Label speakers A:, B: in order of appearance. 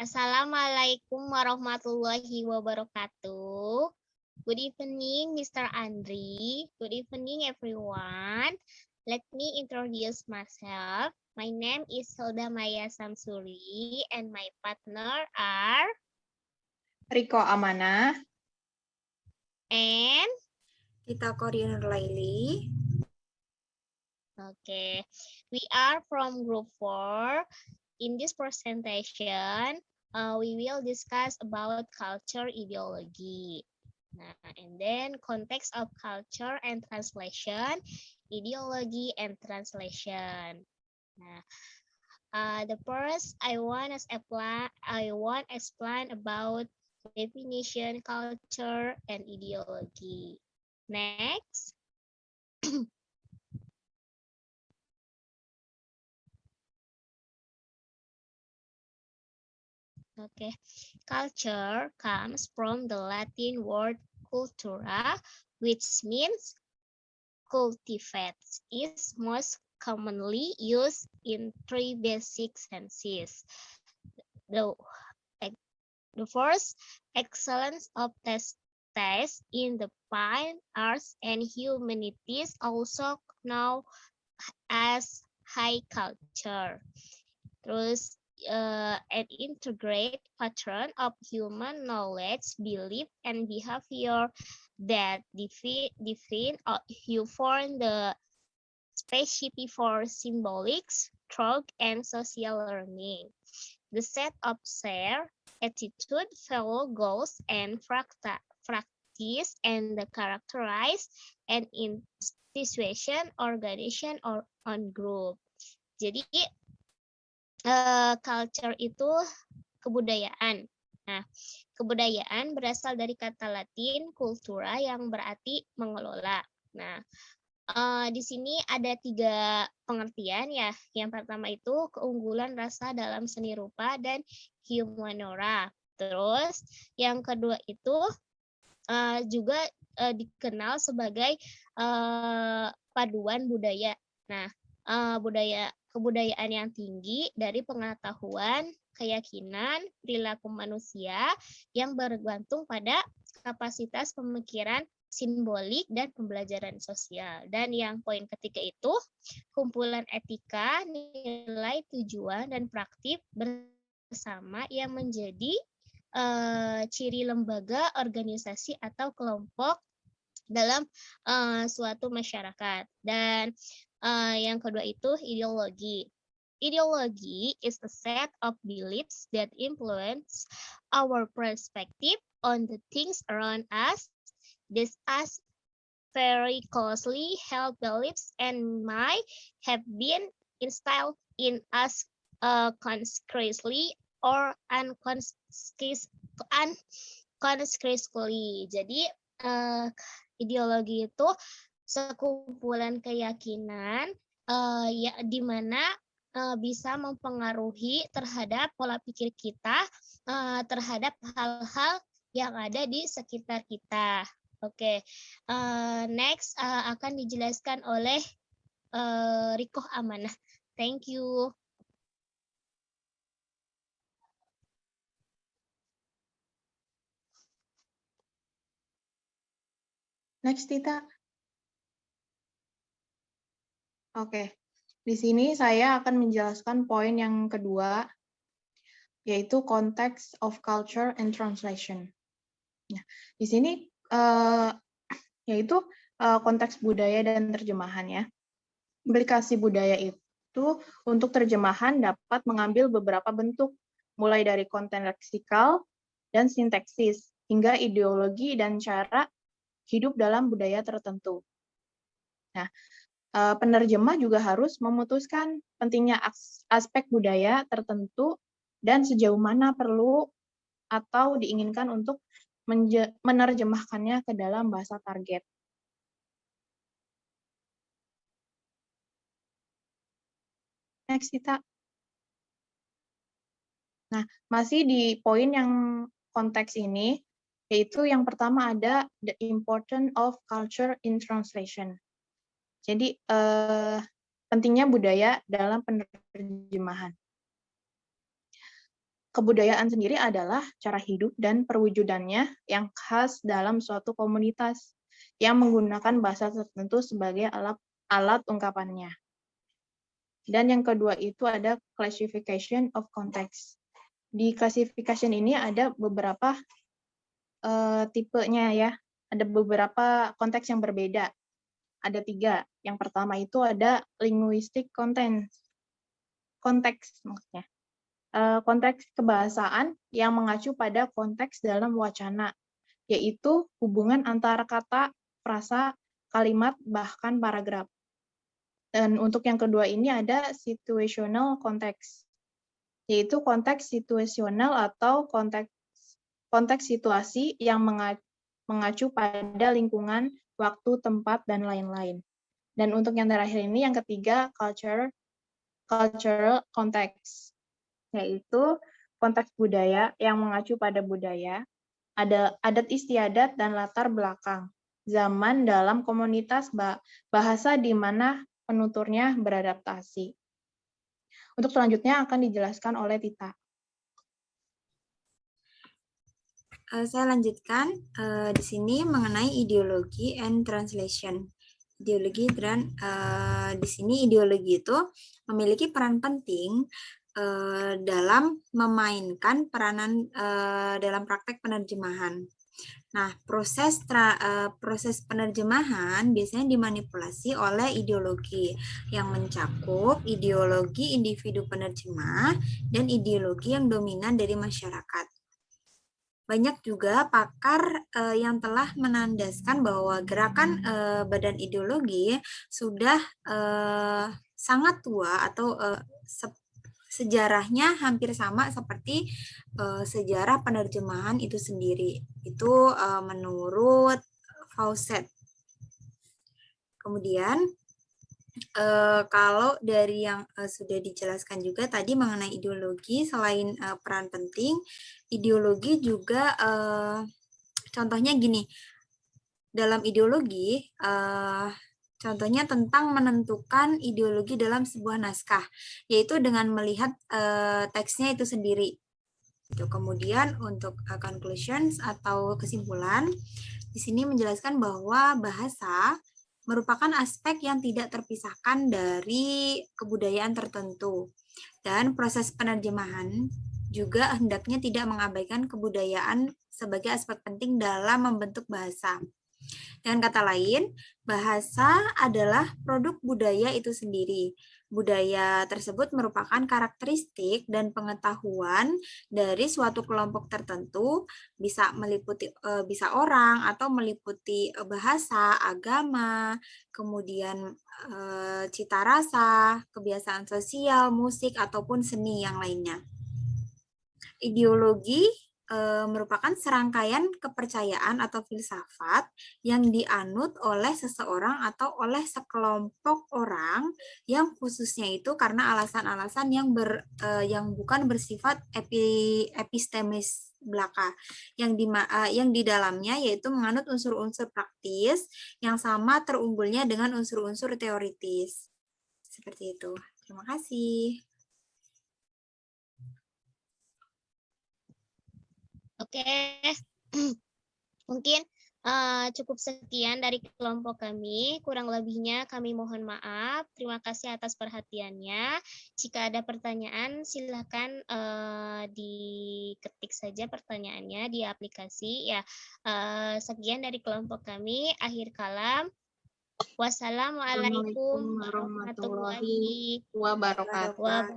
A: Assalamualaikum warahmatullahi wabarakatuh. Good evening, Mr. Andri. Good evening, everyone. Let me introduce myself. My name is Hilda Maya Samsuri, and my partner are
B: Riko Amanah
A: and
C: Kita Korean Laili.
A: okay, we are from Group 4. In this presentation, we will discuss about culture ideology. Nah, and then context of culture and translation, ideology and translation. Nah, the first I want to explain about definition, culture, and ideology. Next. Okay, culture comes from the Latin word cultura, which means cultivate. Is most commonly used in three basic senses. The first, excellence of taste in the fine arts and humanities, also known as high culture. Terus an integrate pattern of human knowledge, belief, and behavior that define you form the specificity for symbolics, thought, and social learning. The set of share, attitude, fellow goals, and practice, and the characterize and institution, organization, or on group. Jadi culture itu kebudayaan. Nah, kebudayaan berasal dari kata Latin cultura yang berarti mengelola. Nah, di sini ada 3 pengertian ya. Yang pertama itu keunggulan rasa dalam seni rupa dan humaniora. Terus yang kedua itu juga dikenal sebagai paduan budaya. Nah, kebudayaan yang tinggi dari pengetahuan, keyakinan, perilaku manusia yang bergantung pada kapasitas pemikiran simbolik dan pembelajaran sosial. Dan yang poin ketiga itu kumpulan etika, nilai, tujuan, dan praktik bersama yang menjadi ciri lembaga, organisasi, atau kelompok dalam suatu masyarakat. Dan yang kedua itu ideologi. Ideology is a set of beliefs that influence our perspective on the things around us. These are very closely held beliefs and might have been instilled in us consciously or unconsciously. Jadi ideologi itu sekumpulan keyakinan ya di mana bisa mempengaruhi terhadap pola pikir kita terhadap hal-hal yang ada di sekitar kita. Oke, next akan dijelaskan oleh Riko Amanah. Thank you.
B: Next, Tita. Oke, di sini saya akan menjelaskan poin yang kedua, yaitu context of culture and translation. Nah, di sini yaitu konteks budaya dan terjemahan ya. Implikasi budaya itu untuk terjemahan dapat mengambil beberapa bentuk, mulai dari konten leksikal dan sintaksis, hingga ideologi dan cara hidup dalam budaya tertentu. Nah, penerjemah juga harus memutuskan pentingnya aspek budaya tertentu dan sejauh mana perlu atau diinginkan untuk menerjemahkannya ke dalam bahasa target. Next, Tita. Nah, masih di poin yang konteks ini, yaitu yang pertama ada the importance of culture in translation. Jadi, pentingnya budaya dalam penerjemahan. kebudayaan sendiri adalah cara hidup dan perwujudannya yang khas dalam suatu komunitas yang menggunakan bahasa tertentu sebagai alat ungkapannya. Dan yang kedua itu ada classification of context. Di classification ini ada beberapa tipenya ya. Ada beberapa konteks yang berbeda. Ada 3. Yang pertama itu ada linguistic content. Konteks maksudnya. Konteks kebahasaan yang mengacu pada konteks dalam wacana, yaitu hubungan antara kata, frasa, kalimat, bahkan paragraf. Dan untuk yang kedua ini ada situational context, yaitu konteks situasional atau konteks situasi yang mengacu pada lingkungan, waktu, tempat, dan lain-lain. Dan untuk yang terakhir ini, yang ketiga, cultural context, yaitu konteks budaya yang mengacu pada budaya, ada adat istiadat dan latar belakang, zaman dalam komunitas bahasa di mana penuturnya beradaptasi. Untuk selanjutnya akan dijelaskan oleh Tita.
C: Saya lanjutkan di sini mengenai ideologi and translation. Ideologi dan di sini ideologi itu memiliki peran penting dalam memainkan peranan dalam praktek penerjemahan. Nah, proses penerjemahan biasanya dimanipulasi oleh ideologi yang mencakup ideologi individu penerjemah dan ideologi yang dominan dari masyarakat. Banyak juga pakar yang telah menandaskan bahwa gerakan badan ideologi sudah sangat tua atau sejarahnya hampir sama seperti sejarah penerjemahan itu sendiri. Itu menurut Fawcett. Kemudian kalau dari yang sudah dijelaskan juga tadi mengenai ideologi, selain peran penting, ideologi juga contohnya gini, dalam ideologi contohnya tentang menentukan ideologi dalam sebuah naskah, yaitu dengan melihat teksnya itu sendiri. Kemudian untuk conclusions atau kesimpulan, di sini menjelaskan bahwa bahasa merupakan aspek yang tidak terpisahkan dari kebudayaan tertentu. Dan proses penerjemahan juga hendaknya tidak mengabaikan kebudayaan sebagai aspek penting dalam membentuk bahasa. Dengan kata lain, bahasa adalah produk budaya itu sendiri. Budaya tersebut merupakan karakteristik dan pengetahuan dari suatu kelompok tertentu, bisa meliputi bisa orang atau meliputi bahasa, agama, kemudian cita rasa, kebiasaan sosial, musik ataupun seni yang lainnya. Ideologi merupakan serangkaian kepercayaan atau filsafat yang dianut oleh seseorang atau oleh sekelompok orang yang khususnya itu karena alasan-alasan yang bukan bersifat epistemis belaka, yang di dalamnya yaitu menganut unsur-unsur praktis yang sama terunggulnya dengan unsur-unsur teoritis. Seperti itu. Terima kasih.
A: Oke, mungkin cukup sekian dari kelompok kami. Kurang lebihnya kami mohon maaf. Terima kasih atas perhatiannya. Jika ada pertanyaan, silakan diketik saja pertanyaannya di aplikasi. Ya, sekian dari kelompok kami. Akhir kalam. Wassalamualaikum warahmatullahi wabarakatuh.